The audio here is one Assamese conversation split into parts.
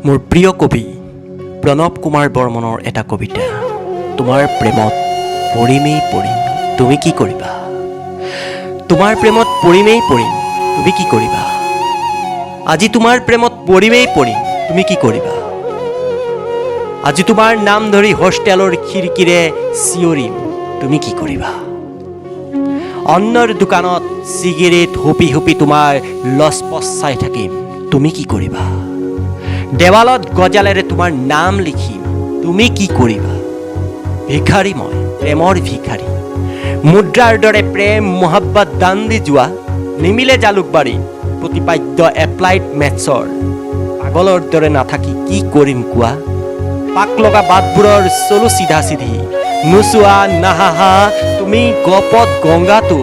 মোৰ প্ৰিয় কবি প্ৰণৱ কুমাৰ বৰ্মনৰ এটা কবিতা। তোমাৰ প্ৰেমত পৰিমেই পৰিম, তুমি কি কৰিবা? তোমাৰ প্ৰেমত পৰিমেই পৰিম, তুমি কি কৰিবা? আজি তোমাৰ প্ৰেমত পৰিমেই পৰিম, তুমি কি কৰিবা? আজি তোমাৰ নাম ধৰি হোষ্টেলৰ খিৰিকীৰে চিঞৰিম, তুমি কি কৰিবা? অন্নৰ দোকানত চিগাৰেট হুপি হুপি তোমাৰ লচপচ চাই থাকিম, তুমি কি কৰিবা? দেৱালত গজালেৰে তোমাৰ নাম লিখিম, তুমি কি কৰিবা? ভিখাৰী মই, প্ৰেমৰ ভিখাৰী, মুদ্ৰাৰ দৰে প্ৰেম মহাব্বত দান দি যোৱা, নিমিলে জালুকবাৰী প্ৰতিপাদ্য এপ্লাইড মেথছৰ, পাগলৰ দৰে নাথাকি কি কৰিম কোৱা? পাক লগা বাটবোৰৰ চলো চিধা চিধি, নোচোৱা নাহাহা তুমি গপত গংগাটো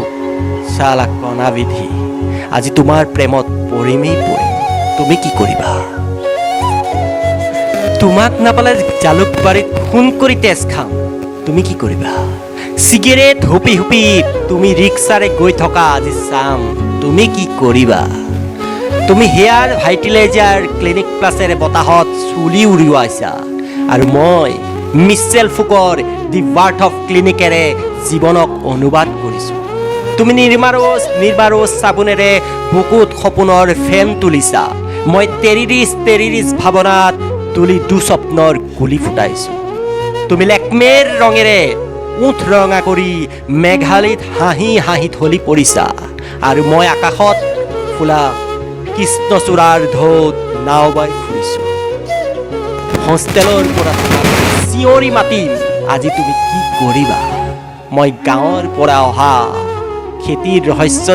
চালা কণাবিধি। আজি তোমাৰ প্ৰেমত পৰিমেই পৰিম, তুমি কি কৰিবা? তোমাক নাপালে জালুকবাৰীত খুন কৰি তেজ খাম, তুমি কি কৰিবা? চিগাৰেট হুপি হুপি তুমি ৰিক্সাৰে গৈ থকা আজি চাম, তুমি কি কৰিবা? তুমি হেয়াৰ ভাইটিলাইজাৰ ক্লিনিক প্লাছেৰে বতাহত চুলি উৰিওৱাইছা, আৰু মই মিছেল ফুকৰ দি বাৰ্থ অফ ক্লিনিকেৰে জীৱনক অনুবাদ কৰিছোঁ। তুমি নিৰ্বাৰোজ চাবোনেৰে বুকুত সপোনৰ ফেম তুলিছা, মই তেৰিৰিচ ভাৱনাত তুলি দুস্বপ্নৰ গুলি ফুটাইছোঁ। তুমি লেকমেৰ ৰঙেৰে উঠ ৰঙা কৰি মেঘালয়ত হাঁহি হাঁহি ঢলি পৰিছা, আৰু মই আকাশত ফুলা কৃষ্ণচূড়াৰ ঢৌত নাও বাই ফুৰিছোঁ। হোষ্টেলৰ পৰা তোমাক চিঞৰি মাতিম, আজি তুমি কি কৰিবা? মই গাঁৱৰ পৰা অহা খেতিৰ ৰহস্য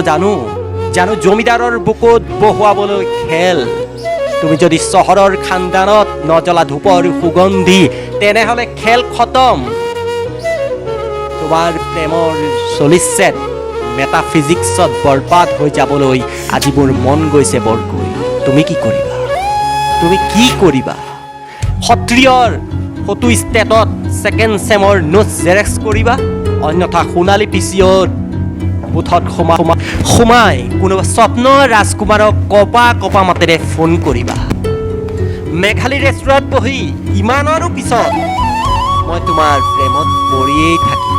জানো জমিদাৰৰ বুকুত বহুৱাবলৈ খেল। তুমি যদি চহৰৰ খানদানত নজ্বলা ধূপৰ সুগন্ধি, তেনেহ'লে খেল খতম। তোমাৰ প্ৰেমৰ চলিছেট মেটাফিজিক্সত বৰবাদ হৈ যাবলৈ আজি মোৰ মন গৈছে বৰকৈ, তুমি কি কৰিবা? তুমি কি কৰিবা? সত্ৰিয়ৰ ফটো ষ্টেটত ছেকেণ্ড চেমৰ নোটছ জেৰেক্স কৰিবা, অন্যথা সোণালী পিচিঅ'ত বুথত সোমাই কোনোবা স্বপ্নৰ ৰাজকুমাৰক কপা মাতেৰে ফোন কৰিবা। মেঘালী ৰেষ্টুৰাঁত বহি ইমানৰো পিছত মই তোমাৰ প্ৰেমত পৰিয়েই থাকিম।